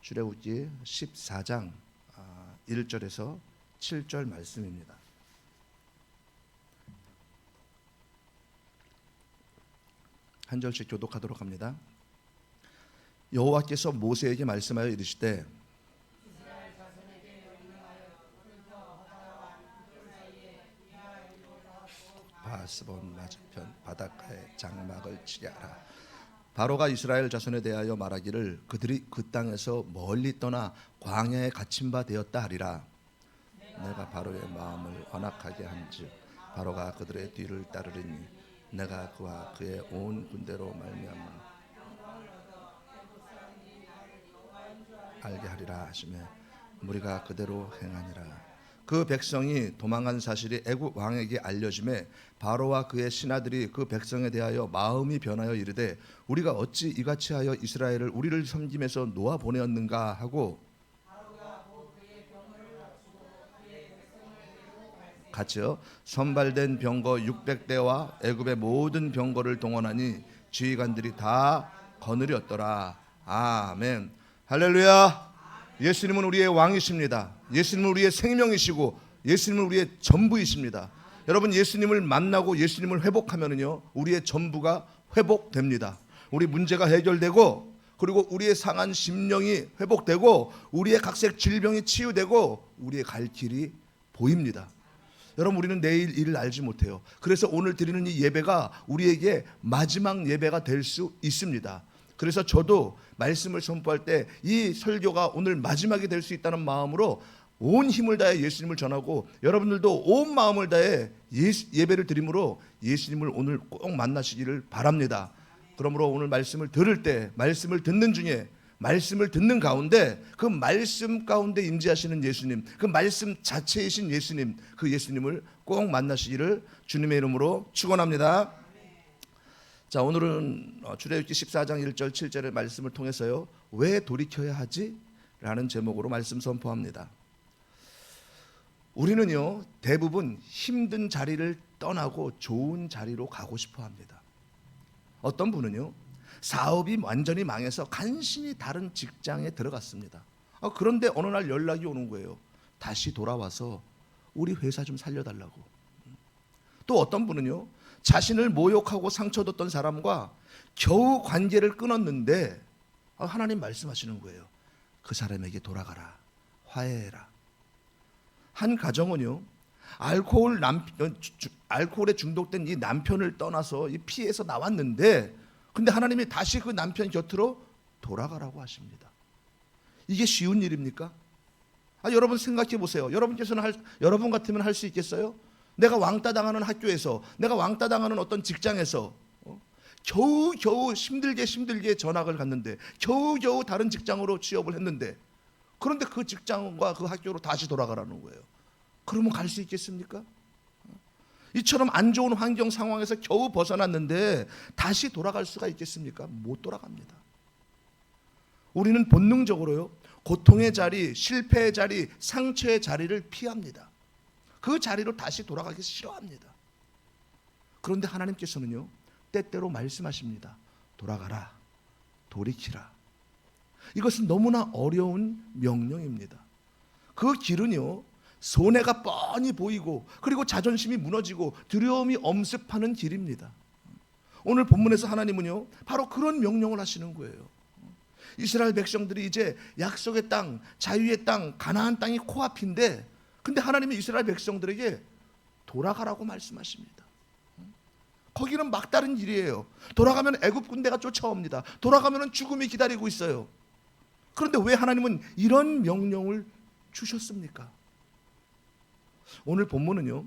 출애굽기 14장 1절에서 7절 말씀입니다. 한 절씩 교독하도록 합니다. 여호와께서 모세에게 말씀하여 이르시되 바스본 맞은편 바닷가에 장막을 치게 하라. 바로가 이스라엘 자손에 대하여 말하기를 그들이 그 땅에서 멀리 떠나 광야에 갇힌 바 되었다 하리라. 내가 바로의 마음을 완악하게 한즉 바로가 그들의 뒤를 따르리니 내가 그와 그의 온 군대로 말미암아 알게 하리라 하시며 무리가 그대로 행하니라. 그 백성이 도망한 사실이 애굽 왕에게 알려짐에 바로와 그의 신하들이 그 백성에 대하여 마음이 변하여 이르되 우리가 어찌 이같이 하여 이스라엘을 우리를 섬김에서 놓아 보내었는가 하고 같이요 선발된 병거 600대와 애굽의 모든 병거를 동원하니 지휘관들이 다 거느렸더라. 아멘. 할렐루야. 예수님은 우리의 왕이십니다. 예수님은 우리의 생명이시고 예수님은 우리의 전부이십니다. 여러분 예수님을 만나고 예수님을 회복하면은요 우리의 전부가 회복됩니다. 우리 문제가 해결되고 그리고 우리의 상한 심령이 회복되고 우리의 각색 질병이 치유되고 우리의 갈 길이 보입니다. 여러분 우리는 내일 일을 알지 못해요. 그래서 오늘 드리는 이 예배가 우리에게 마지막 예배가 될 수 있습니다. 그래서 저도 말씀을 선포할 때 이 설교가 오늘 마지막이 될 수 있다는 마음으로 온 힘을 다해 예수님을 전하고 여러분들도 온 마음을 다해 예배를 드림으로 예수님을 오늘 꼭 만나시기를 바랍니다. 그러므로 오늘 말씀을 들을 때 말씀을 듣는 중에 말씀을 듣는 가운데 그 말씀 가운데 임재하시는 예수님, 그 말씀 자체이신 예수님, 그 예수님을 꼭 만나시기를 주님의 이름으로 축원합니다. 자, 오늘은 출애굽기 14장 1절 7절의 말씀을 통해서요 왜 돌이켜야 하지? 라는 제목으로 말씀 선포합니다. 우리는요 대부분 힘든 자리를 떠나고 좋은 자리로 가고 싶어 합니다. 어떤 분은요 사업이 완전히 망해서 간신히 다른 직장에 들어갔습니다. 그런데 어느 날 연락이 오는 거예요. 다시 돌아와서 우리 회사 좀 살려달라고. 또 어떤 분은요 자신을 모욕하고 상처줬던 사람과 겨우 관계를 끊었는데 하나님 말씀하시는 거예요. 그 사람에게 돌아가라. 화해해라. 한 가정은요 알코올에 중독된 이 남편을 떠나서 이 피해서 나왔는데 근데 하나님이 다시 그 남편 곁으로 돌아가라고 하십니다. 이게 쉬운 일입니까? 여러분 생각해 보세요. 여러분 같으면 할 수 있겠어요? 내가 왕따 당하는 학교에서 내가 왕따 당하는 어떤 직장에서 겨우 힘들게 전학을 갔는데 겨우 다른 직장으로 취업을 했는데 그런데 그 직장과 그 학교로 다시 돌아가라는 거예요. 그러면 갈 수 있겠습니까? 이처럼 안 좋은 환경 상황에서 겨우 벗어났는데 다시 돌아갈 수가 있겠습니까? 못 돌아갑니다. 우리는 본능적으로요 고통의 자리, 실패의 자리, 상처의 자리를 피합니다. 그 자리로 다시 돌아가기 싫어합니다. 그런데 하나님께서는요 때때로 말씀하십니다. 돌아가라, 돌이키라. 이것은 너무나 어려운 명령입니다. 그 길은요 손해가 뻔히 보이고 그리고 자존심이 무너지고 두려움이 엄습하는 길입니다. 오늘 본문에서 하나님은요 바로 그런 명령을 하시는 거예요. 이스라엘 백성들이 이제 약속의 땅, 자유의 땅, 가나안 땅이 코앞인데 근데 하나님이 이스라엘 백성들에게 돌아가라고 말씀하십니다. 거기는 막다른 길이에요. 돌아가면 애굽 군대가 쫓아옵니다. 돌아가면 죽음이 기다리고 있어요. 그런데 왜 하나님은 이런 명령을 주셨습니까? 오늘 본문은요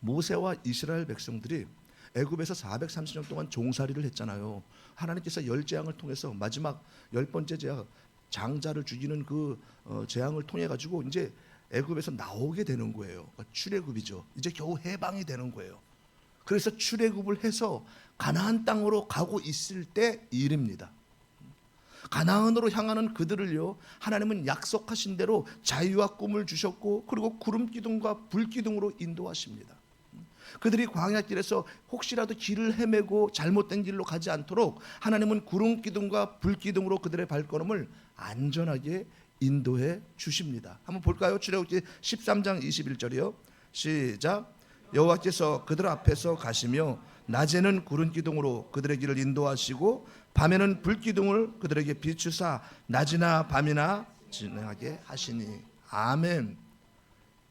모세와 이스라엘 백성들이 애굽에서 430년 동안 종살이를 했잖아요. 하나님께서 10재앙을 통해서 마지막 10번째 재앙 장자를 죽이는 그 재앙을 통해 가지고 이제 애굽에서 나오게 되는 거예요. 그러니까 출애굽이죠. 이제 겨우 해방이 되는 거예요. 그래서 출애굽을 해서 가나안 땅으로 가고 있을 때 일입니다. 가나안으로 향하는 그들을요 하나님은 약속하신 대로 자유와 꿈을 주셨고 그리고 구름 기둥과 불 기둥으로 인도하십니다. 그들이 광야길에서 혹시라도 길을 헤매고 잘못된 길로 가지 않도록 하나님은 구름 기둥과 불 기둥으로 그들의 발걸음을 안전하게 인도해 주십니다. 한번 볼까요? 출애굽기 13장 21절이요. 시작. 여호와께서 그들 앞에서 가시며 낮에는 구름 기둥으로 그들의 길을 인도하시고 밤에는 불 기둥을 그들에게 비추사 낮이나 밤이나 지나게 하시니. 아멘.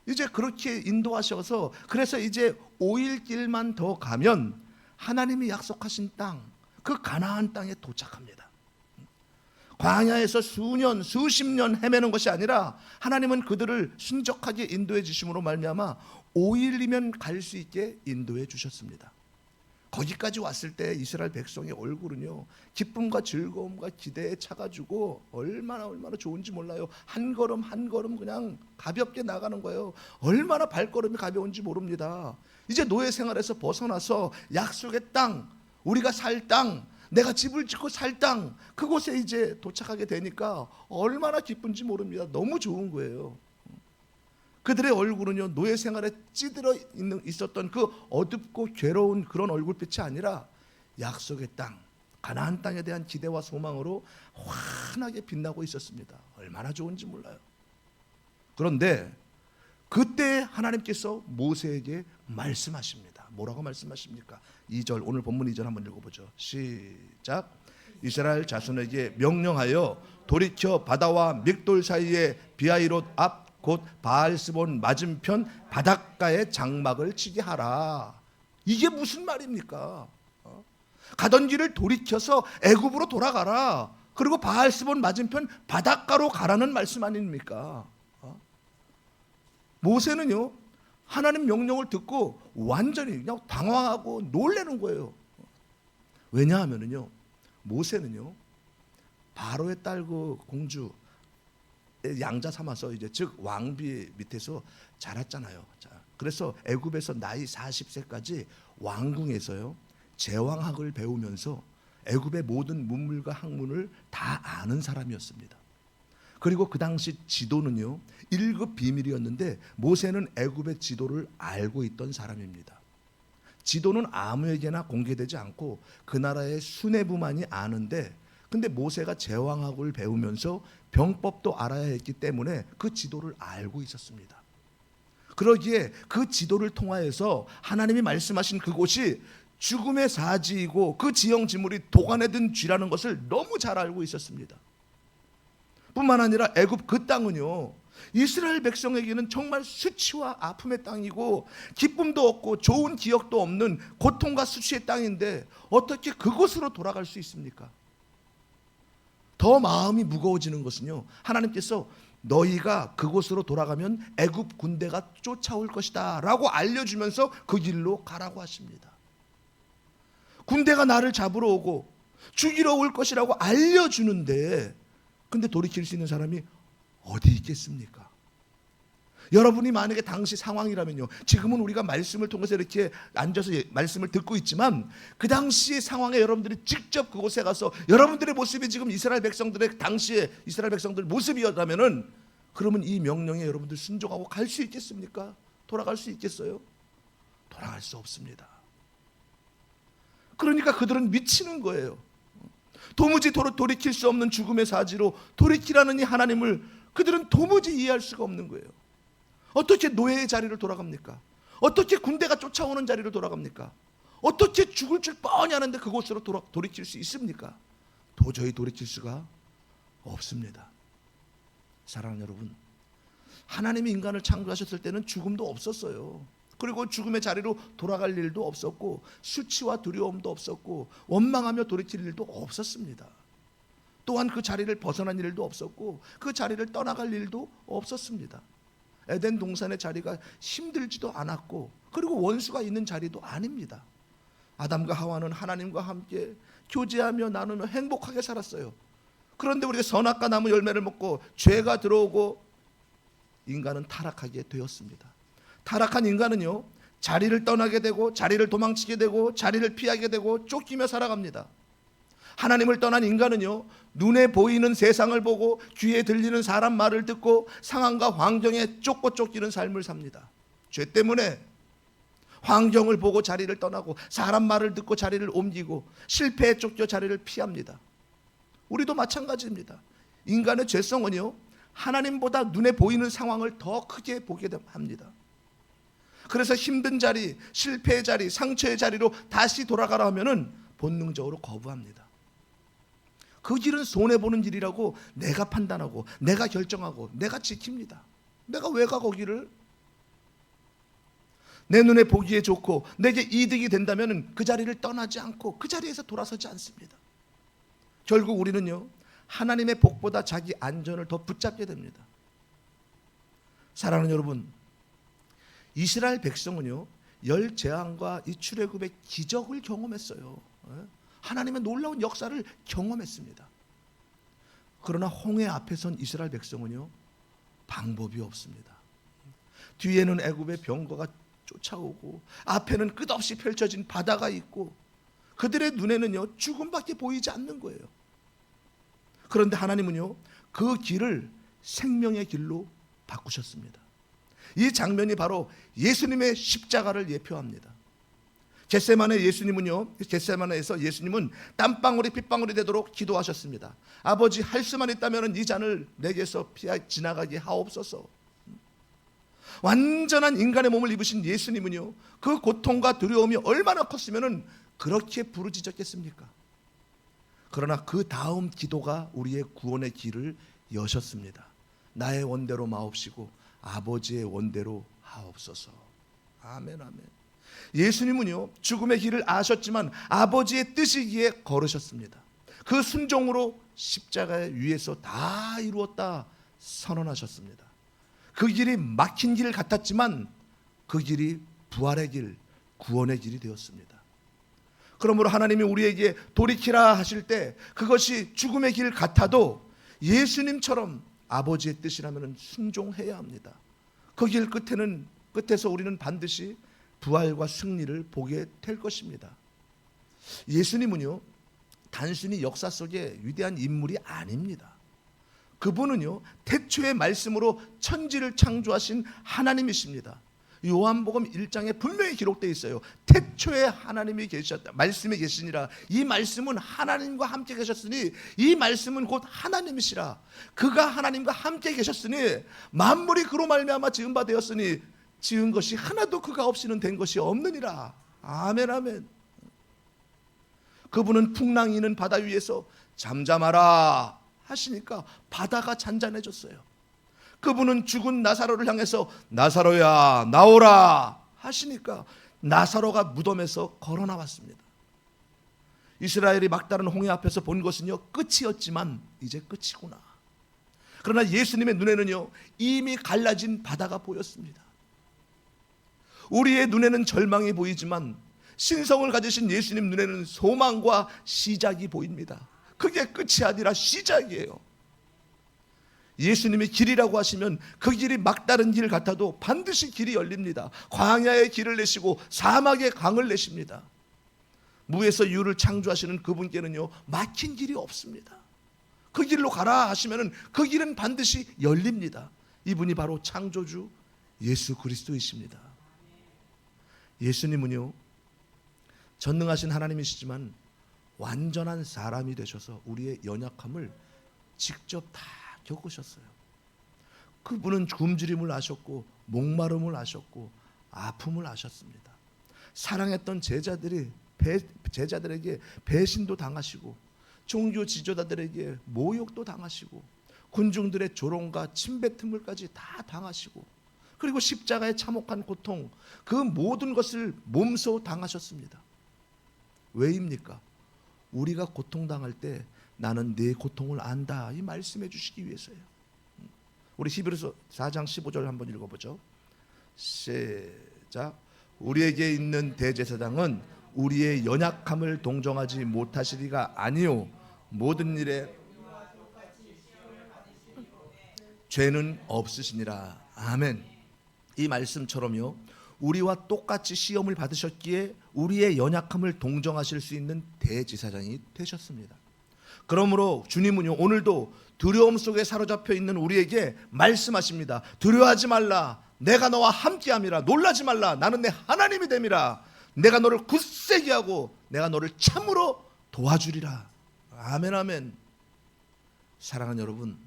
이제 그렇게 인도하셔서 그래서 이제 5일 길만 더 가면 하나님이 약속하신 땅, 그 가나안 땅에 도착합니다. 광야에서 수년, 수십 년 헤매는 것이 아니라 하나님은 그들을 순적하게 인도해 주심으로 말미암아 5일이면 갈 수 있게 인도해 주셨습니다. 거기까지 왔을 때 이스라엘 백성의 얼굴은요, 기쁨과 즐거움과 기대에 차가지고 얼마나 좋은지 몰라요. 한 걸음 한 걸음 그냥 가볍게 나가는 거예요. 얼마나 발걸음이 가벼운지 모릅니다. 이제 노예 생활에서 벗어나서 약속의 땅, 우리가 살 땅, 내가 집을 짓고 살 땅, 그곳에 이제 도착하게 되니까 얼마나 기쁜지 모릅니다. 너무 좋은 거예요. 그들의 얼굴은요, 노예 생활에 찌들어 있었던 그 어둡고 괴로운 그런 얼굴빛이 아니라 약속의 땅, 가나안 땅에 대한 기대와 소망으로 환하게 빛나고 있었습니다. 얼마나 좋은지 몰라요. 그런데 그때 하나님께서 모세에게 말씀하십니다. 뭐라고 말씀하십니까? 2절, 오늘 본문 2절 한번 읽어보죠. 시작. 이스라엘 자손에게 명령하여 돌이켜 바다와 믹돌 사이에 비하이롯 앞 곧 바알스본 맞은편 바닷가에 장막을 치게 하라. 이게 무슨 말입니까? 가던 길을 돌이켜서 애굽으로 돌아가라. 그리고 바알스본 맞은편 바닷가로 가라는 말씀 아닙니까? 모세는요, 하나님 명령을 듣고 완전히 그냥 당황하고 놀라는 거예요. 왜냐하면요, 모세는요, 바로의 딸 그 공주 양자 삼아서 이제 즉 왕비 밑에서 자랐잖아요. 자, 그래서 애굽에서 나이 40세까지 왕궁에서요 제왕학을 배우면서 애굽의 모든 문물과 학문을 다 아는 사람이었습니다. 그리고 그 당시 지도는요 1급 비밀이었는데 모세는 애굽의 지도를 알고 있던 사람입니다. 지도는 아무에게나 공개되지 않고 그 나라의 수뇌부만이 아는데, 근데 모세가 제왕학을 배우면서 병법도 알아야 했기 때문에 그 지도를 알고 있었습니다. 그러기에 그 지도를 통하여서 하나님이 말씀하신 그곳이 죽음의 사지이고 그 지형지물이 도관에 든 쥐라는 것을 너무 잘 알고 있었습니다. 뿐만 아니라 애굽 그 땅은요 이스라엘 백성에게는 정말 수치와 아픔의 땅이고 기쁨도 없고 좋은 기억도 없는 고통과 수치의 땅인데 어떻게 그곳으로 돌아갈 수 있습니까? 더 마음이 무거워지는 것은요, 하나님께서 너희가 그곳으로 돌아가면 애굽 군대가 쫓아올 것이다 라고 알려주면서 그 길로 가라고 하십니다. 군대가 나를 잡으러 오고 죽이러 올 것이라고 알려주는데, 근데 돌이킬 수 있는 사람이 어디 있겠습니까? 여러분이 만약에 당시 상황이라면요, 지금은 우리가 말씀을 통해서 이렇게 앉아서 말씀을 듣고 있지만 그 당시의 상황에 여러분들이 직접 그곳에 가서 여러분들의 모습이 지금 이스라엘 백성들의 당시에 이스라엘 백성들 모습이었다면은, 그러면 이 명령에 여러분들 순종하고 갈 수 있겠습니까? 돌아갈 수 있겠어요? 돌아갈 수 없습니다. 그러니까 그들은 미치는 거예요. 도무지 돌이킬 수 없는 죽음의 사지로 돌이키라는 이 하나님을 그들은 도무지 이해할 수가 없는 거예요. 어떻게 노예의 자리를 돌아갑니까? 어떻게 군대가 쫓아오는 자리로 돌아갑니까? 어떻게 죽을 줄 뻔히 아는데 그곳으로 돌이킬 수 있습니까? 도저히 돌이킬 수가 없습니다. 사랑하는 여러분, 하나님이 인간을 창조하셨을 때는 죽음도 없었어요. 그리고 죽음의 자리로 돌아갈 일도 없었고 수치와 두려움도 없었고 원망하며 돌이킬 일도 없었습니다. 또한 그 자리를 벗어난 일도 없었고 그 자리를 떠나갈 일도 없었습니다. 에덴 동산의 자리가 힘들지도 않았고 그리고 원수가 있는 자리도 아닙니다. 아담과 하와는 하나님과 함께 교제하며 나누며 행복하게 살았어요. 그런데 우리가 선악과 나무 열매를 먹고 죄가 들어오고 인간은 타락하게 되었습니다. 타락한 인간은요 자리를 떠나게 되고 자리를 도망치게 되고 자리를 피하게 되고 쫓기며 살아갑니다. 하나님을 떠난 인간은요 눈에 보이는 세상을 보고 귀에 들리는 사람 말을 듣고 상황과 환경에 쫓고 쫓기는 삶을 삽니다. 죄 때문에 환경을 보고 자리를 떠나고 사람 말을 듣고 자리를 옮기고 실패에 쫓겨 자리를 피합니다. 우리도 마찬가지입니다. 인간의 죄성은요, 하나님보다 눈에 보이는 상황을 더 크게 보게 합니다. 그래서 힘든 자리, 실패의 자리, 상처의 자리로 다시 돌아가라 하면은 본능적으로 거부합니다. 그 길은 손해보는 길이라고 내가 판단하고 내가 결정하고 내가 지킵니다. 내가 왜 가 거기를? 내 눈에 보기에 좋고 내게 이득이 된다면 그 자리를 떠나지 않고 그 자리에서 돌아서지 않습니다. 결국 우리는요, 하나님의 복보다 자기 안전을 더 붙잡게 됩니다. 사랑하는 여러분, 이스라엘 백성은요, 열 재앙과 이 출애굽의 기적을 경험했어요. 하나님의 놀라운 역사를 경험했습니다. 그러나 홍해 앞에 선 이스라엘 백성은요, 방법이 없습니다. 뒤에는 애굽의 병거가 쫓아오고 앞에는 끝없이 펼쳐진 바다가 있고 그들의 눈에는요, 죽음밖에 보이지 않는 거예요. 그런데 하나님은요, 그 길을 생명의 길로 바꾸셨습니다. 이 장면이 바로 예수님의 십자가를 예표합니다. 겟세마네에서 예수님은 땀방울이 핏방울이 되도록 기도하셨습니다. 아버지, 할 수만 있다면 이 잔을 내게서 지나가게 하옵소서. 완전한 인간의 몸을 입으신 예수님은요, 그 고통과 두려움이 얼마나 컸으면 그렇게 부르짖었겠습니까? 그러나 그 다음 기도가 우리의 구원의 길을 여셨습니다. 나의 원대로 마옵시고 아버지의 원대로 하옵소서. 아멘, 아멘. 예수님은요, 죽음의 길을 아셨지만 아버지의 뜻이기에 걸으셨습니다. 그 순종으로 십자가의 위에서 다 이루었다 선언하셨습니다. 그 길이 막힌 길 같았지만 그 길이 부활의 길, 구원의 길이 되었습니다. 그러므로 하나님이 우리에게 돌이키라 하실 때 그것이 죽음의 길 같아도 예수님처럼 아버지의 뜻이라면 순종해야 합니다. 그 길 끝에서 우리는 반드시 부활과 승리를 보게 될 것입니다. 예수님은요, 단순히 역사 속의 위대한 인물이 아닙니다. 그분은요, 태초의 말씀으로 천지를 창조하신 하나님이십니다. 요한복음 1장에 분명히 기록되어 있어요. 태초에 하나님이 계셨다, 말씀이 계시니라. 이 말씀은 하나님과 함께 계셨으니 이 말씀은 곧 하나님이시라. 그가 하나님과 함께 계셨으니 만물이 그로 말미암아 지은 바 되었으니 지은 것이 하나도 그가 없이는 된 것이 없느니라. 아멘, 아멘. 그분은 풍랑이는 바다 위에서 잠잠하라 하시니까 바다가 잔잔해졌어요. 그분은 죽은 나사로를 향해서 나사로야 나오라 하시니까 나사로가 무덤에서 걸어 나왔습니다. 이스라엘이 막다른 홍해 앞에서 본 것은요, 끝이었지만 이제 끝이구나. 그러나 예수님의 눈에는요, 이미 갈라진 바다가 보였습니다. 우리의 눈에는 절망이 보이지만 신성을 가지신 예수님 눈에는 소망과 시작이 보입니다. 그게 끝이 아니라 시작이에요. 예수님이 길이라고 하시면 그 길이 막다른 길 같아도 반드시 길이 열립니다. 광야의 길을 내시고 사막의 강을 내십니다. 무에서 유를 창조하시는 그분께는요, 막힌 길이 없습니다. 그 길로 가라 하시면 그 길은 반드시 열립니다. 이분이 바로 창조주 예수 그리스도이십니다. 예수님은요, 전능하신 하나님이시지만 완전한 사람이 되셔서 우리의 연약함을 직접 다 겪으셨어요. 그분은 굶주림을 아셨고 목마름을 아셨고 아픔을 아셨습니다. 사랑했던 제자들에게 배신도 당하시고 종교 지도자들에게 모욕도 당하시고 군중들의 조롱과 침뱉음을까지 다 당하시고 그리고 십자가의 참혹한 고통, 그 모든 것을 몸소 당하셨습니다. 왜입니까? 우리가 고통당할 때 나는 내 고통을 안다, 이 말씀해 주시기 위해서예요. 우리 히브리서 4장 15절 한번 읽어보죠. 시작. 우리에게 있는 대제사장은 우리의 연약함을 동정하지 못하시리가 아니요 모든 일에 죄는 없으시니라. 아멘. 이 말씀처럼요, 우리와 똑같이 시험을 받으셨기에 우리의 연약함을 동정하실 수 있는 대제사장이 되셨습니다. 그러므로 주님은요, 오늘도 두려움 속에 사로잡혀 있는 우리에게 말씀하십니다. 두려워하지 말라. 내가 너와 함께함이라. 놀라지 말라. 나는 내 하나님이 됨이라. 내가 너를 굳세게 하고 내가 너를 참으로 도와주리라. 아멘, 아멘. 사랑하는 여러분,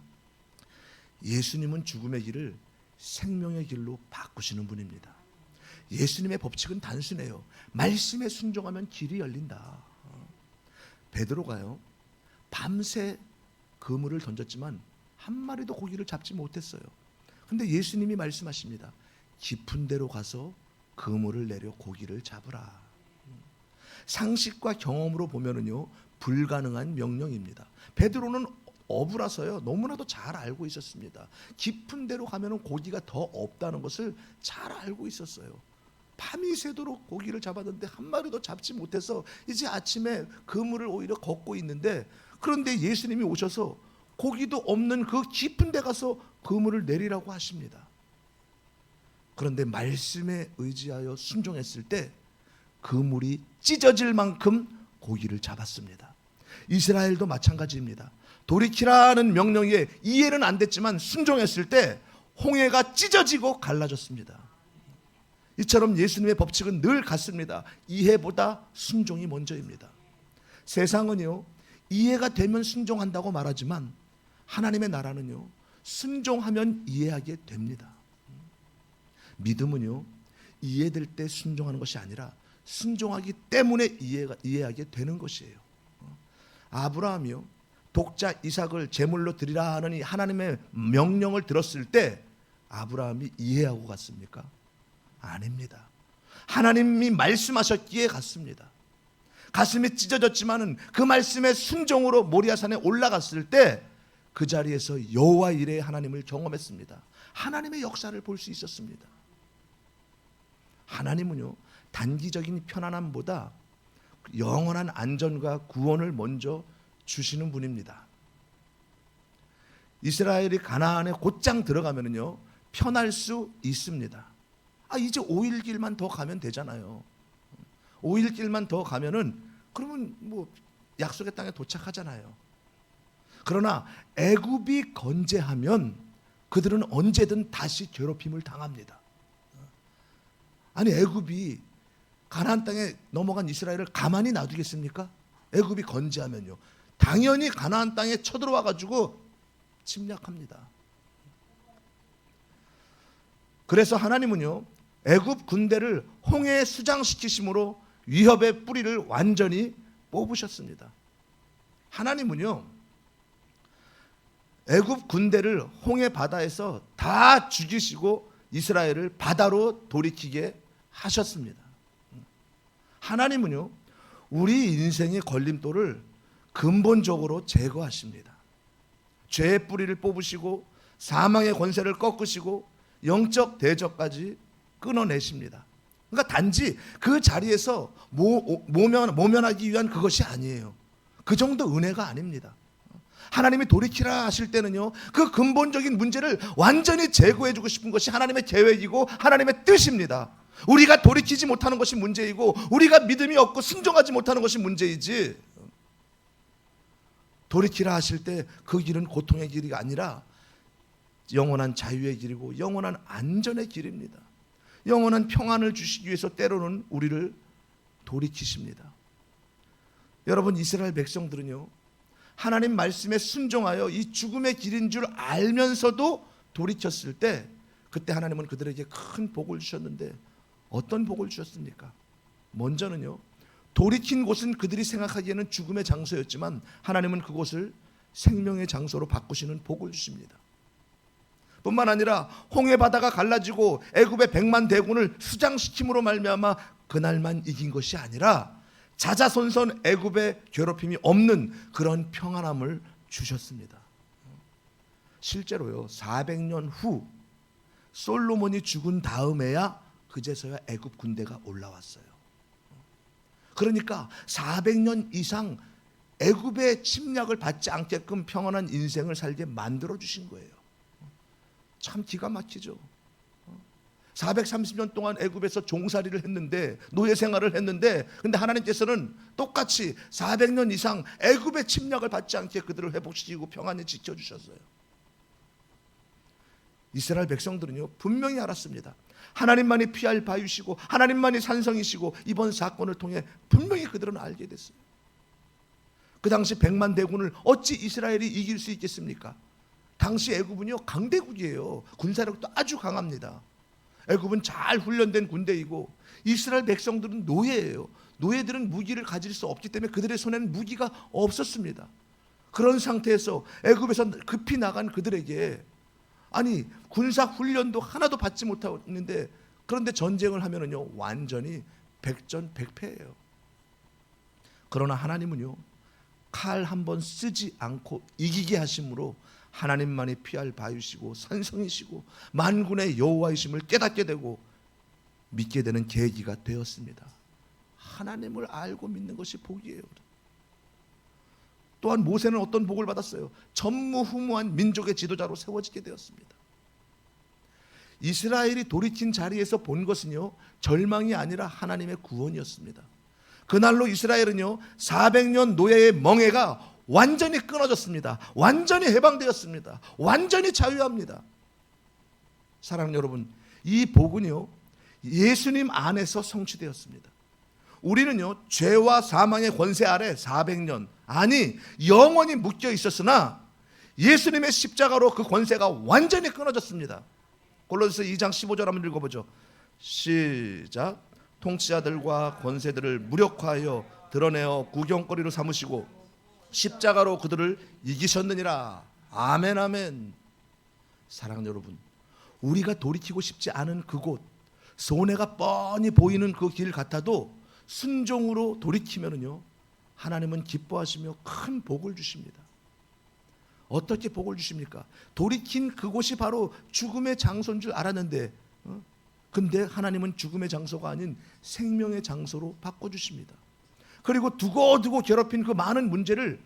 예수님은 죽음의 길을 생명의 길로 바꾸시는 분입니다. 예수님의 법칙은 단순해요. 말씀에 순종하면 길이 열린다. 베드로가요, 밤새 그물을 던졌지만 한 마리도 고기를 잡지 못했어요. 근데 예수님이 말씀하십니다. 깊은 데로 가서 그물을 내려 고기를 잡으라. 상식과 경험으로 보면은요, 불가능한 명령입니다. 베드로는 어부라서요, 너무나도 잘 알고 있었습니다. 깊은 데로 가면은 고기가 더 없다는 것을 잘 알고 있었어요. 밤이 새도록 고기를 잡았는데 한 마리도 잡지 못해서 이제 아침에 그물을 오히려 걷고 있는데, 그런데 예수님이 오셔서 고기도 없는 그 깊은 데 가서 그물을 내리라고 하십니다. 그런데 말씀에 의지하여 순종했을 때 그물이 찢어질 만큼 고기를 잡았습니다. 이스라엘도 마찬가지입니다. 돌이키라는 명령에 이해는 안 됐지만 순종했을 때 홍해가 찢어지고 갈라졌습니다. 이처럼 예수님의 법칙은 늘 같습니다. 이해보다 순종이 먼저입니다. 세상은요, 이해가 되면 순종한다고 말하지만 하나님의 나라는요, 순종하면 이해하게 됩니다. 믿음은요, 이해될 때 순종하는 것이 아니라 순종하기 때문에 이해하게 되는 것이에요. 아브라함이요, 독자 이삭을 제물로 드리라 하는 이 하나님의 명령을 들었을 때 아브라함이 이해하고 갔습니까? 아닙니다. 하나님이 말씀하셨기에 갔습니다. 가슴이 찢어졌지만은 그 말씀의 순종으로 모리아산에 올라갔을 때 그 자리에서 여호와 이레의 하나님을 경험했습니다. 하나님의 역사를 볼 수 있었습니다. 하나님은요, 단기적인 편안함보다 영원한 안전과 구원을 먼저 주시는 분입니다. 이스라엘이 가나안에 곧장 들어가면은요, 편할 수 있습니다. 이제 5일 길만 더 가면 되잖아요. 5일 길만 더 가면은 그러면 뭐 약속의 땅에 도착하잖아요. 그러나 애굽이 건재하면 그들은 언제든 다시 괴롭힘을 당합니다. 아니, 애굽이 가나안 땅에 넘어간 이스라엘을 가만히 놔두겠습니까? 애굽이 건재하면요, 당연히 가나안 땅에 쳐들어와 가지고 침략합니다. 그래서 하나님은요, 애굽 군대를 홍해에 수장시키심으로 위협의 뿌리를 완전히 뽑으셨습니다. 하나님은요, 애굽 군대를 홍해 바다에서 다 죽이시고 이스라엘을 바다로 돌이키게 하셨습니다. 하나님은요, 우리 인생의 걸림돌을 근본적으로 제거하십니다. 죄의 뿌리를 뽑으시고 사망의 권세를 꺾으시고 영적 대적까지 끊어내십니다. 그러니까 단지 그 자리에서 모면하기 위한 그것이 아니에요. 그 정도 은혜가 아닙니다. 하나님이 돌이키라 하실 때는요, 그 근본적인 문제를 완전히 제거해 주고 싶은 것이 하나님의 계획이고 하나님의 뜻입니다. 우리가 돌이키지 못하는 것이 문제이고 우리가 믿음이 없고 순종하지 못하는 것이 문제이지, 돌이키라 하실 때 그 길은 고통의 길이 아니라 영원한 자유의 길이고 영원한 안전의 길입니다. 영원한 평안을 주시기 위해서 때로는 우리를 돌이키십니다. 여러분, 이스라엘 백성들은요, 하나님 말씀에 순종하여 이 죽음의 길인 줄 알면서도 돌이켰을 때 그때 하나님은 그들에게 큰 복을 주셨는데 어떤 복을 주셨습니까? 먼저는요, 돌이킨 곳은 그들이 생각하기에는 죽음의 장소였지만 하나님은 그곳을 생명의 장소로 바꾸시는 복을 주십니다. 뿐만 아니라 홍해 바다가 갈라지고 애굽의 100만 대군을 수장시킴으로 말미암아 그날만 이긴 것이 아니라 자자손손 애굽의 괴롭힘이 없는 그런 평안함을 주셨습니다. 실제로요, 400년 후 솔로몬이 죽은 다음에야 그제서야 애굽 군대가 올라왔어요. 그러니까 400년 이상 애굽의 침략을 받지 않게끔 평안한 인생을 살게 만들어 주신 거예요. 참 기가 막히죠. 430년 동안 애굽에서 종살이를 했는데, 노예 생활을 했는데, 근데 하나님께서는 똑같이 400년 이상 애굽의 침략을 받지 않게 그들을 회복시키고 평안히 지켜주셨어요. 이스라엘 백성들은요, 분명히 알았습니다. 하나님만이 피할 바위시고 하나님만이 산성이시고 이번 사건을 통해 분명히 그들은 알게 됐어요. 그 당시 100만 대군을 어찌 이스라엘이 이길 수 있겠습니까? 당시 애굽은요 강대국이에요. 군사력도 아주 강합니다. 애굽은 잘 훈련된 군대이고 이스라엘 백성들은 노예예요. 노예들은 무기를 가질 수 없기 때문에 그들의 손에는 무기가 없었습니다. 그런 상태에서 애굽에서 급히 나간 그들에게 아니 군사 훈련도 하나도 받지 못하고 있는데 그런데 전쟁을 하면은요 완전히 백전백패예요. 그러나 하나님은요 칼 한 번 쓰지 않고 이기게 하심으로 하나님만이 피할 바위시고 산성이시고 만군의 여호와이심을 깨닫게 되고 믿게 되는 계기가 되었습니다. 하나님을 알고 믿는 것이 복이에요. 또한 모세는 어떤 복을 받았어요? 전무후무한 민족의 지도자로 세워지게 되었습니다. 이스라엘이 돌이킨 자리에서 본 것은요 절망이 아니라 하나님의 구원이었습니다. 그날로 이스라엘은요 400년 노예의 멍에가 완전히 끊어졌습니다. 완전히 해방되었습니다. 완전히 자유합니다. 사랑하는 여러분, 이 복은요 예수님 안에서 성취되었습니다. 우리는요 죄와 사망의 권세 아래 400년 아니 영원히 묶여 있었으나 예수님의 십자가로 그 권세가 완전히 끊어졌습니다. 골로새서 2장 15절 한번 읽어보죠. 시작. 통치자들과 권세들을 무력화하여 드러내어 구경거리로 삼으시고 십자가로 그들을 이기셨느니라. 아멘 아멘. 사랑하는 여러분, 우리가 돌이키고 싶지 않은 그곳, 손해가 뻔히 보이는 그 길 같아도 순종으로 돌이키면은요 하나님은 기뻐하시며 큰 복을 주십니다. 어떻게 복을 주십니까? 돌이킨 그곳이 바로 죽음의 장소인 줄 알았는데 근데 하나님은 죽음의 장소가 아닌 생명의 장소로 바꿔주십니다. 그리고 두고두고 괴롭힌 그 많은 문제들을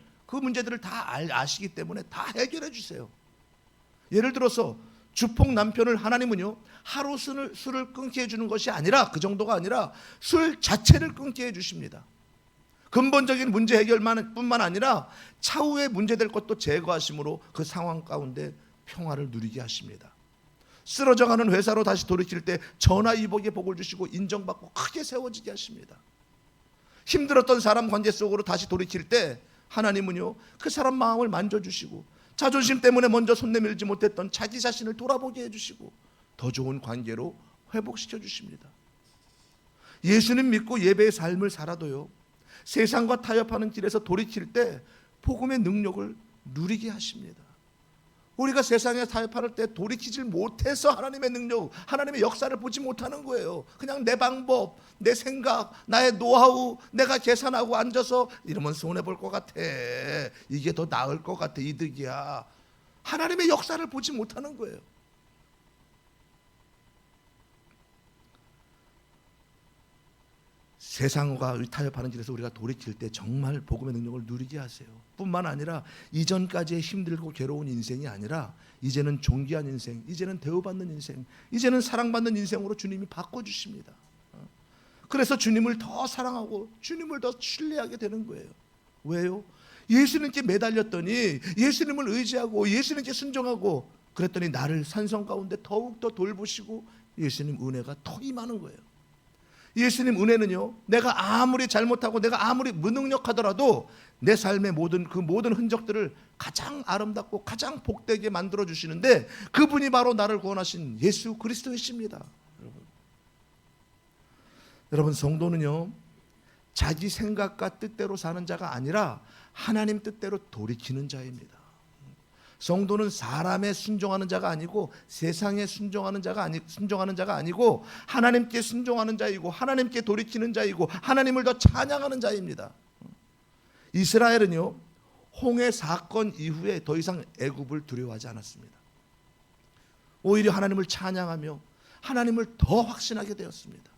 다 아시기 때문에 다 해결해 주세요. 예를 들어서 주폭 남편을 하나님은요 하루 술을 끊게 해주는 것이 아니라 그 정도가 아니라 술 자체를 끊게 해주십니다. 근본적인 문제 해결뿐만 아니라 차후에 문제될 것도 제거하심으로 그 상황 가운데 평화를 누리게 하십니다. 쓰러져가는 회사로 다시 돌이킬 때 전화위복의 복을 주시고 인정받고 크게 세워지게 하십니다. 힘들었던 사람 관계 속으로 다시 돌이킬 때 하나님은요 그 사람 마음을 만져주시고 자존심 때문에 먼저 손 내밀지 못했던 자기 자신을 돌아보게 해주시고 더 좋은 관계로 회복시켜 주십니다. 예수님 믿고 예배의 삶을 살아도요 세상과 타협하는 길에서 돌이킬 때 복음의 능력을 누리게 하십니다. 우리가 세상에 타협할 때 돌이키질 못해서 하나님의 능력, 하나님의 역사를 보지 못하는 거예요. 그냥 내 방법, 내 생각, 나의 노하우, 내가 계산하고 앉아서 이러면 손해볼 것 같아, 이게 더 나을 것 같아, 이득이야. 하나님의 역사를 보지 못하는 거예요. 세상과 타협하는 길에서 우리가 돌이킬 때 정말 복음의 능력을 누리게 하세요. 뿐만 아니라 이전까지의 힘들고 괴로운 인생이 아니라 이제는 존귀한 인생, 이제는 대우받는 인생, 이제는 사랑받는 인생으로 주님이 바꿔주십니다. 그래서 주님을 더 사랑하고 주님을 더 신뢰하게 되는 거예요. 왜요? 예수님께 매달렸더니, 예수님을 의지하고 예수님께 순종하고 그랬더니 나를 산성 가운데 더욱더 돌보시고 예수님 은혜가 더 임하는 거예요. 예수님 은혜는요 내가 아무리 잘못하고 내가 아무리 무능력하더라도 내 삶의 모든 흔적들을 가장 아름답고 가장 복되게 만들어 주시는데 그분이 바로 나를 구원하신 예수 그리스도이십니다. 여러분 성도는요 자기 생각과 뜻대로 사는 자가 아니라 하나님 뜻대로 돌이키는 자입니다. 성도는 사람에 순종하는 자가 아니고 세상에 순종하는 자가 아니고 하나님께 순종하는 자이고 하나님께 돌이키는 자이고 하나님을 더 찬양하는 자입니다. 이스라엘은요 홍해 사건 이후에 더 이상 애굽을 두려워하지 않았습니다. 오히려 하나님을 찬양하며 하나님을 더 확신하게 되었습니다.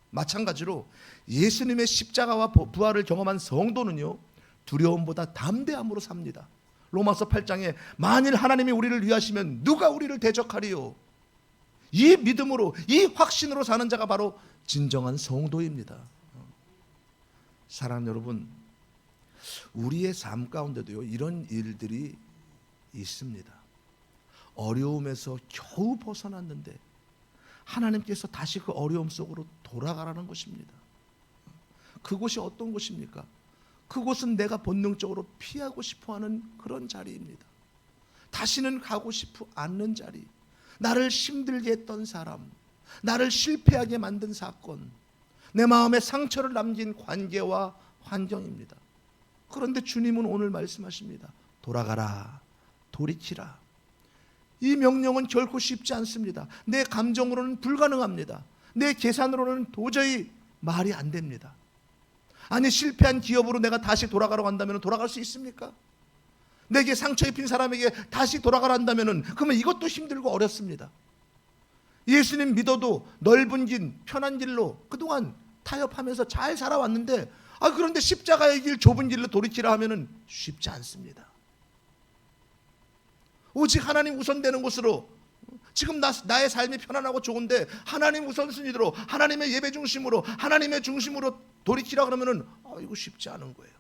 마찬가지로 예수님의 십자가와 부활을 경험한 성도는요 두려움보다 담대함으로 삽니다. 로마서 8장에 만일 하나님이 우리를 위하시면 누가 우리를 대적하리요? 이 믿음으로 이 확신으로 사는 자가 바로 진정한 성도입니다. 사랑하는 여러분, 우리의 삶 가운데도요 이런 일들이 있습니다. 어려움에서 겨우 벗어났는데 하나님께서 다시 그 어려움 속으로 돌아가라는 것입니다. 그곳이 어떤 곳입니까? 그곳은 내가 본능적으로 피하고 싶어하는 그런 자리입니다. 다시는 가고 싶지 않는 자리, 나를 힘들게 했던 사람, 나를 실패하게 만든 사건, 내 마음에 상처를 남긴 관계와 환경입니다. 그런데 주님은 오늘 말씀하십니다. 돌아가라, 돌이키라. 이 명령은 결코 쉽지 않습니다. 내 감정으로는 불가능합니다. 내 계산으로는 도저히 말이 안 됩니다. 아니, 실패한 기업으로 내가 다시 돌아가라고 한다면 돌아갈 수 있습니까? 내게 상처 입힌 사람에게 다시 돌아가라 한다면 그러면 이것도 힘들고 어렵습니다. 예수님 믿어도 넓은 길, 편한 길로 그동안 타협하면서 잘 살아왔는데, 그런데 십자가의 길, 좁은 길로 돌이키라 하면 쉽지 않습니다. 오직 하나님 우선되는 곳으로, 지금 나의 삶이 편안하고 좋은데 하나님 우선순위로, 하나님의 예배 중심으로, 하나님의 중심으로 돌이키라 그러면 이거 쉽지 않은 거예요.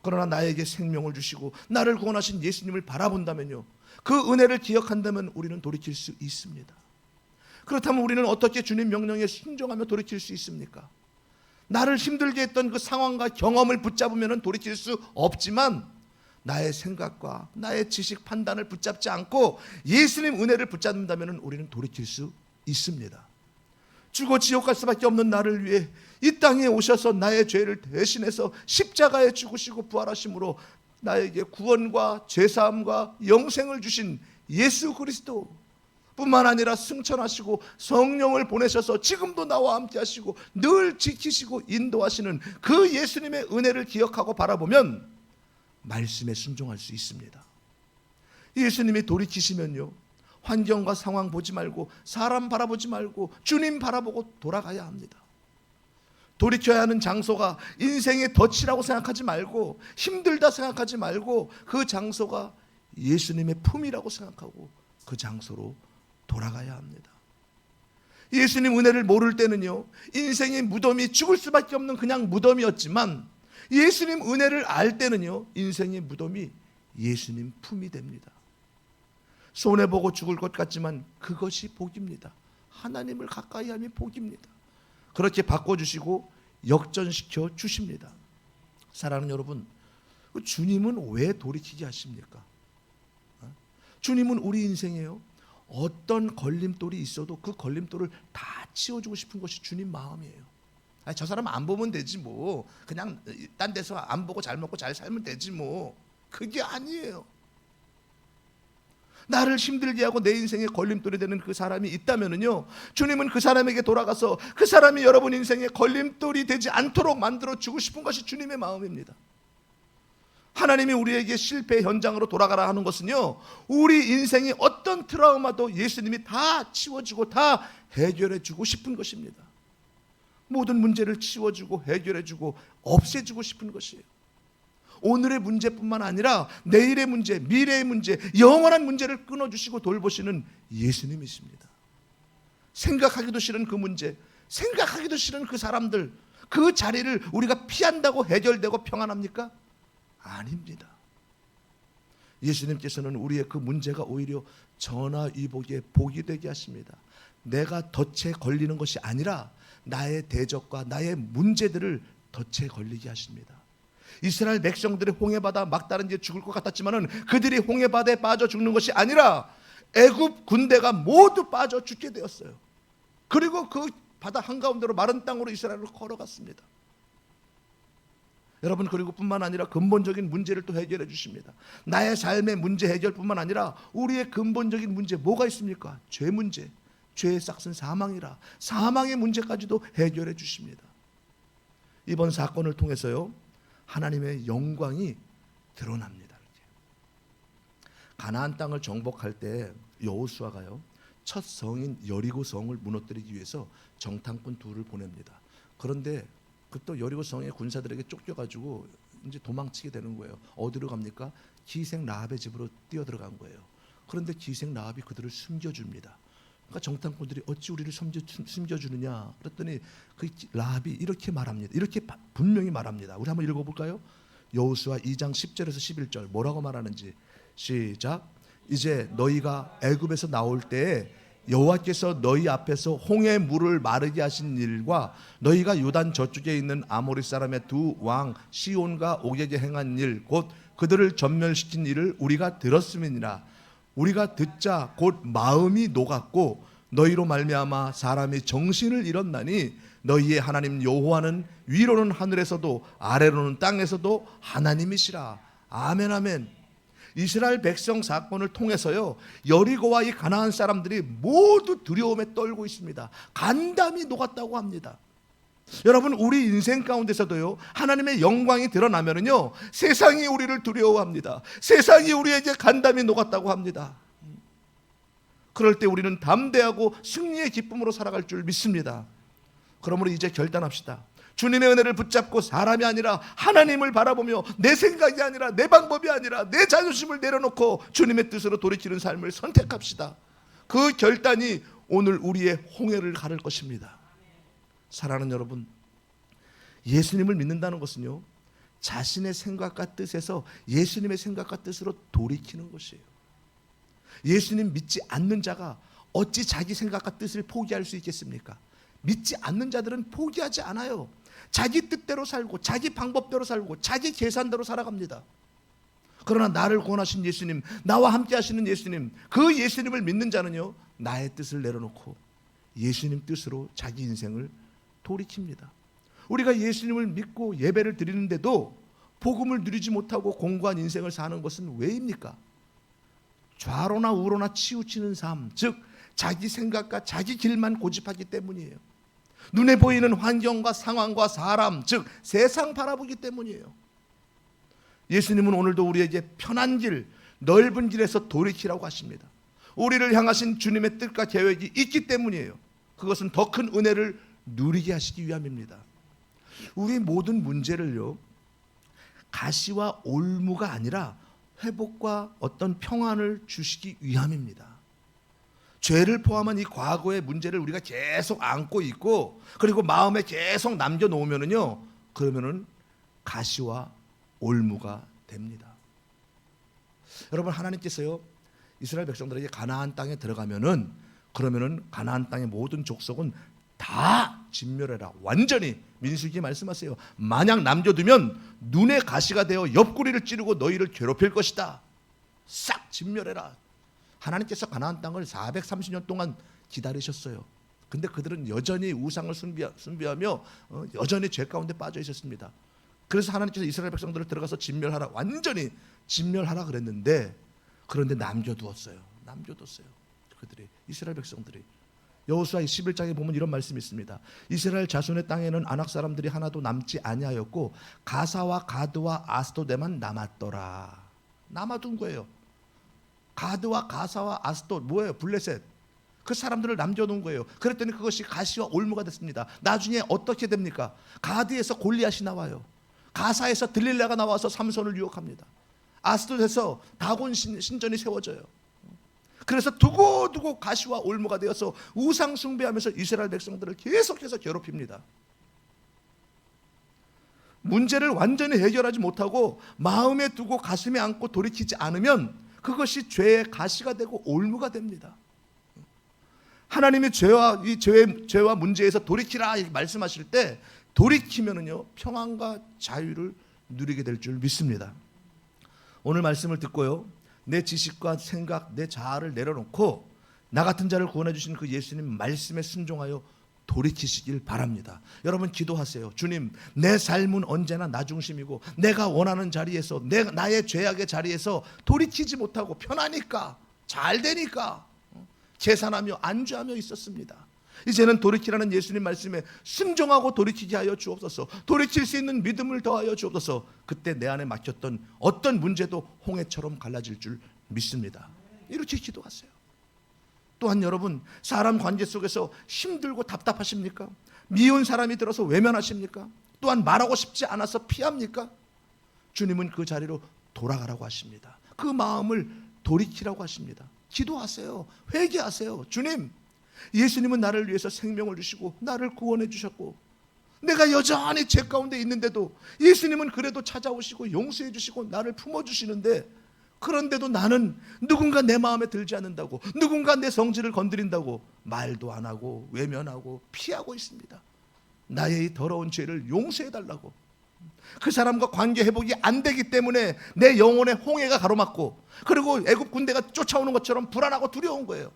그러나 나에게 생명을 주시고 나를 구원하신 예수님을 바라본다면요, 그 은혜를 기억한다면 우리는 돌이킬 수 있습니다. 그렇다면 우리는 어떻게 주님 명령에 순종하며 돌이킬 수 있습니까? 나를 힘들게 했던 그 상황과 경험을 붙잡으면 돌이킬 수 없지만, 나의 생각과 나의 지식 판단을 붙잡지 않고 예수님 은혜를 붙잡는다면 우리는 돌이킬 수 있습니다. 죽어 지옥 갈 수밖에 없는 나를 위해 이 땅에 오셔서 나의 죄를 대신해서 십자가에 죽으시고 부활하심으로 나에게 구원과 죄사함과 영생을 주신 예수 그리스도 뿐만 아니라 승천하시고 성령을 보내셔서 지금도 나와 함께 하시고 늘 지키시고 인도하시는 그 예수님의 은혜를 기억하고 바라보면 말씀에 순종할 수 있습니다. 예수님이 돌이키시면요, 환경과 상황 보지 말고, 사람 바라보지 말고 주님 바라보고 돌아가야 합니다. 돌이켜야 하는 장소가 인생의 덫이라고 생각하지 말고, 힘들다 생각하지 말고, 그 장소가 예수님의 품이라고 생각하고 그 장소로 돌아가야 합니다. 예수님 은혜를 모를 때는요, 인생의 무덤이 죽을 수밖에 없는 그냥 무덤이었지만, 예수님 은혜를 알 때는요, 인생의 무덤이 예수님 품이 됩니다. 손해보고 죽을 것 같지만 그것이 복입니다. 하나님을 가까이 함이 복입니다. 그렇게 바꿔주시고 역전시켜 주십니다. 사랑하는 여러분, 주님은 왜 돌이키게 하십니까? 주님은 우리 인생에요, 어떤 걸림돌이 있어도 그 걸림돌을 다 치워주고 싶은 것이 주님 마음이에요. 저 사람 안 보면 되지 뭐, 그냥 딴 데서 안 보고 잘 먹고 잘 살면 되지 뭐, 그게 아니에요. 나를 힘들게 하고 내 인생에 걸림돌이 되는 그 사람이 있다면요, 주님은 그 사람에게 돌아가서 그 사람이 여러분 인생에 걸림돌이 되지 않도록 만들어 주고 싶은 것이 주님의 마음입니다. 하나님이 우리에게 실패 현장으로 돌아가라 하는 것은요, 우리 인생의 어떤 트라우마도 예수님이 다 치워주고 다 해결해 주고 싶은 것입니다. 모든 문제를 치워주고 해결해주고 없애주고 싶은 것이에요. 오늘의 문제뿐만 아니라 내일의 문제, 미래의 문제, 영원한 문제를 끊어주시고 돌보시는 예수님이십니다. 생각하기도 싫은 그 문제, 생각하기도 싫은 그 사람들, 그 자리를 우리가 피한다고 해결되고 평안합니까? 아닙니다. 예수님께서는 우리의 그 문제가 오히려 전화위복의 복이 되게 하십니다. 내가 덫에 걸리는 것이 아니라 나의 대적과 나의 문제들을 덫에 걸리게 하십니다. 이스라엘 백성들이 홍해바다 막다른지에 죽을 것 같았지만은 그들이 홍해바다에 빠져 죽는 것이 아니라 애굽 군대가 모두 빠져 죽게 되었어요. 그리고 그 바다 한가운데로 마른 땅으로 이스라엘을 걸어갔습니다. 여러분, 그리고 뿐만 아니라 근본적인 문제를 또 해결해 주십니다. 나의 삶의 문제 해결뿐만 아니라 우리의 근본적인 문제 뭐가 있습니까? 죄 문제, 죄의 싹은 사망이라 사망의 문제까지도 해결해 주십니다. 이번 사건을 통해서요, 하나님의 영광이 드러납니다. 가나안 땅을 정복할 때 여호수아가요, 첫 성인 여리고 성을 무너뜨리기 위해서 정탐꾼 둘을 보냅니다. 그런데 그 또 여리고 성의 군사들에게 쫓겨가지고 이제 도망치게 되는 거예요. 어디로 갑니까? 기생 라합의 집으로 뛰어들어간 거예요. 그런데 기생 라합이 그들을 숨겨줍니다. 그러니까 정탐꾼들이 어찌 우리를 숨겨주느냐 그랬더니 그 라합이 이렇게 말합니다. 이렇게 분명히 말합니다. 우리 한번 읽어볼까요? 여호수아 2장 10절에서 11절 뭐라고 말하는지 시작. 이제 너희가 애굽에서 나올 때에 여호와께서 너희 앞에서 홍해 물을 마르게 하신 일과 너희가 요단 저쪽에 있는 아모리 사람의 두 왕 시온과 옥에게 행한 일 곧 그들을 전멸시킨 일을 우리가 들었음이니라. 우리가 듣자 곧 마음이 녹았고 너희로 말미암아 사람이 정신을 잃었나니 너희의 하나님 여호와는 위로는 하늘에서도 아래로는 땅에서도 하나님이시라. 아멘 아멘. 이스라엘 백성 사건을 통해서요, 여리고와 이 가나안 사람들이 모두 두려움에 떨고 있습니다. 간담이 녹았다고 합니다. 여러분, 우리 인생 가운데서도요, 하나님의 영광이 드러나면은요, 세상이 우리를 두려워합니다. 세상이 우리에게 간담이 녹았다고 합니다. 그럴 때 우리는 담대하고 승리의 기쁨으로 살아갈 줄 믿습니다. 그러므로 이제 결단합시다. 주님의 은혜를 붙잡고 사람이 아니라 하나님을 바라보며 내 생각이 아니라 내 방법이 아니라 내 자존심을 내려놓고 주님의 뜻으로 돌이키는 삶을 선택합시다. 그 결단이 오늘 우리의 홍해를 가를 것입니다. 사랑하는 여러분, 예수님을 믿는다는 것은요, 자신의 생각과 뜻에서 예수님의 생각과 뜻으로 돌이키는 것이에요. 예수님 믿지 않는 자가 어찌 자기 생각과 뜻을 포기할 수 있겠습니까? 믿지 않는 자들은 포기하지 않아요. 자기 뜻대로 살고 자기 방법대로 살고 자기 계산대로 살아갑니다. 그러나 나를 구원하신 예수님, 나와 함께 하시는 예수님, 그 예수님을 믿는 자는요, 나의 뜻을 내려놓고 예수님 뜻으로 자기 인생을 돌이킵니다. 우리가 예수님을 믿고 예배를 드리는데도 복음을 누리지 못하고 공고한 인생을 사는 것은 왜입니까? 좌로나 우로나 치우치는 삶, 즉 자기 생각과 자기 길만 고집하기 때문이에요. 눈에 보이는 환경과 상황과 사람, 즉 세상 바라보기 때문이에요. 예수님은 오늘도 우리에게 편한 길, 넓은 길에서 돌이키라고 하십니다. 우리를 향하신 주님의 뜻과 계획이 있기 때문이에요. 그것은 더 큰 은혜를 누리게 하시기 위함입니다. 우리 모든 문제를요, 가시와 올무가 아니라 회복과 어떤 평안을 주시기 위함입니다. 죄를 포함한 이 과거의 문제를 우리가 계속 안고 있고 그리고 마음에 계속 남겨놓으면은요, 그러면은 가시와 올무가 됩니다. 여러분, 하나님께서요, 이스라엘 백성들에게 가나안 땅에 들어가면은 그러면은 가나안 땅의 모든 족속은 다 진멸해라. 완전히 민수기에 말씀하세요. 만약 남겨두면 눈에 가시가 되어 옆구리를 찌르고 너희를 괴롭힐 것이다. 싹 진멸해라. 하나님께서 가나안 땅을 430년 동안 기다리셨어요. 근데 그들은 여전히 우상을 숭배하며 여전히 죄 가운데 빠져 있었습니다. 그래서 하나님께서 이스라엘 백성들을 들어가서 진멸하라, 완전히 진멸하라 그랬는데, 그런데 남겨두었어요. 그들이, 이스라엘 백성들이. 여호수아 11장에 보면 이런 말씀이 있습니다. 이스라엘 자손의 땅에는 아낙 사람들이 하나도 남지 아니하였고 가사와 가드와 아스도데만 남았더라. 남아둔 거예요. 가드와 가사와 아스돗, 뭐예요? 블레셋. 그 사람들을 남겨놓은 거예요. 그랬더니 그것이 가시와 올무가 됐습니다. 나중에 어떻게 됩니까? 가드에서 골리앗이 나와요. 가사에서 들릴라가 나와서 삼손을 유혹합니다. 아스돗에서 다곤 신전이 세워져요. 그래서 두고두고 가시와 올무가 되어서 우상 숭배하면서 이스라엘 백성들을 계속해서 괴롭힙니다. 문제를 완전히 해결하지 못하고 마음에 두고 가슴에 안고 돌이키지 않으면 그것이 죄의 가시가 되고 올무가 됩니다. 하나님이 죄와 문제에서 돌이키라 말씀하실 때 돌이키면은요, 평안과 자유를 누리게 될 줄 믿습니다. 오늘 말씀을 듣고요, 내 지식과 생각, 내 자아를 내려놓고 나 같은 자를 구원해 주신 그 예수님 말씀에 순종하여 돌이키시길 바랍니다. 여러분, 기도하세요. 주님, 내 삶은 언제나 나 중심이고 내가 원하는 자리에서, 나의 죄악의 자리에서 돌이키지 못하고 편하니까, 잘 되니까 계산하며 안주하며 있었습니다. 이제는 돌이키라는 예수님 말씀에 순종하고 돌이키게 하여 주옵소서. 돌이킬 수 있는 믿음을 더하여 주옵소서. 그때 내 안에 막혔던 어떤 문제도 홍해처럼 갈라질 줄 믿습니다. 이렇게 기도하세요. 또한 여러분, 사람 관계 속에서 힘들고 답답하십니까? 미운 사람이 들어서 외면하십니까? 또한 말하고 싶지 않아서 피합니까? 주님은 그 자리로 돌아가라고 하십니다. 그 마음을 돌이키라고 하십니다. 기도하세요. 회개하세요. 주님, 예수님은 나를 위해서 생명을 주시고 나를 구원해 주셨고 내가 여전히 죄 가운데 있는데도 예수님은 그래도 찾아오시고 용서해 주시고 나를 품어주시는데 그런데도 나는 누군가 내 마음에 들지 않는다고, 누군가 내 성질을 건드린다고 말도 안 하고 외면하고 피하고 있습니다. 나의 이 더러운 죄를 용서해 달라고. 그 사람과 관계 회복이 안 되기 때문에 내 영혼에 홍해가 가로막고, 그리고 애굽 군대가 쫓아오는 것처럼 불안하고 두려운 거예요.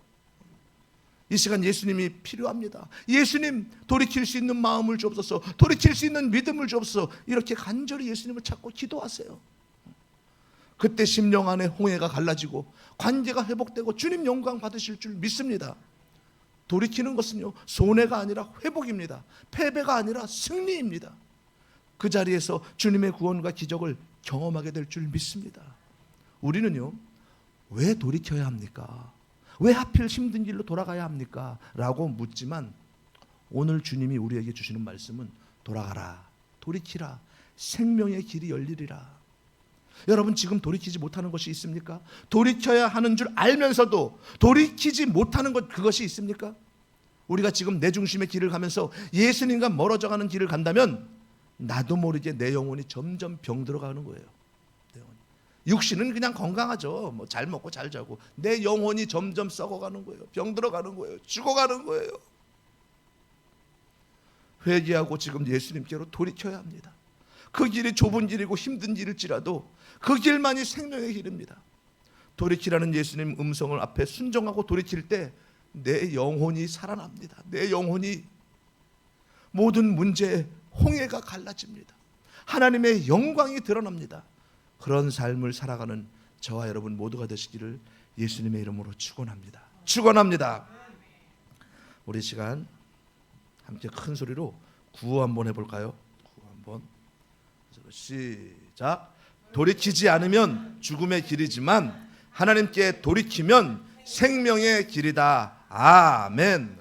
이 시간 예수님이 필요합니다. 예수님, 돌이킬 수 있는 마음을 주옵소서, 돌이킬 수 있는 믿음을 주옵소서. 이렇게 간절히 예수님을 찾고 기도하세요. 그때 심령 안에 홍해가 갈라지고 관계가 회복되고 주님 영광 받으실 줄 믿습니다. 돌이키는 것은요, 손해가 아니라 회복입니다. 패배가 아니라 승리입니다. 그 자리에서 주님의 구원과 기적을 경험하게 될 줄 믿습니다. 우리는요, 왜 돌이켜야 합니까? 왜 하필 힘든 길로 돌아가야 합니까? 라고 묻지만, 오늘 주님이 우리에게 주시는 말씀은 돌아가라, 돌이키라, 생명의 길이 열리리라. 여러분, 지금 돌이키지 못하는 것이 있습니까? 돌이켜야 하는 줄 알면서도 돌이키지 못하는 것, 그것이 있습니까? 우리가 지금 내 중심의 길을 가면서 예수님과 멀어져가는 길을 간다면 나도 모르게 내 영혼이 점점 병들어가는 거예요. 육신은 그냥 건강하죠. 뭐 잘 먹고 잘 자고. 내 영혼이 점점 썩어가는 거예요. 병들어가는 거예요. 죽어가는 거예요. 회개하고 지금 예수님께로 돌이켜야 합니다. 그 길이 좁은 길이고 힘든 길일지라도 그 길만이 생명의 길입니다. 돌이키라는 예수님 음성을 앞에 순종하고 돌이킬 때 내 영혼이 살아납니다. 내 영혼이 모든 문제에 홍해가 갈라집니다. 하나님의 영광이 드러납니다. 그런 삶을 살아가는 저와 여러분 모두가 되시기를 예수님의 이름으로 축원합니다. 축원합니다. 우리 시간 함께 큰 소리로 구호 한번 해볼까요? 구호 한번. 시작. 돌이키지 않으면 죽음의 길이지만 하나님께 돌이키면 생명의 길이다. 아멘.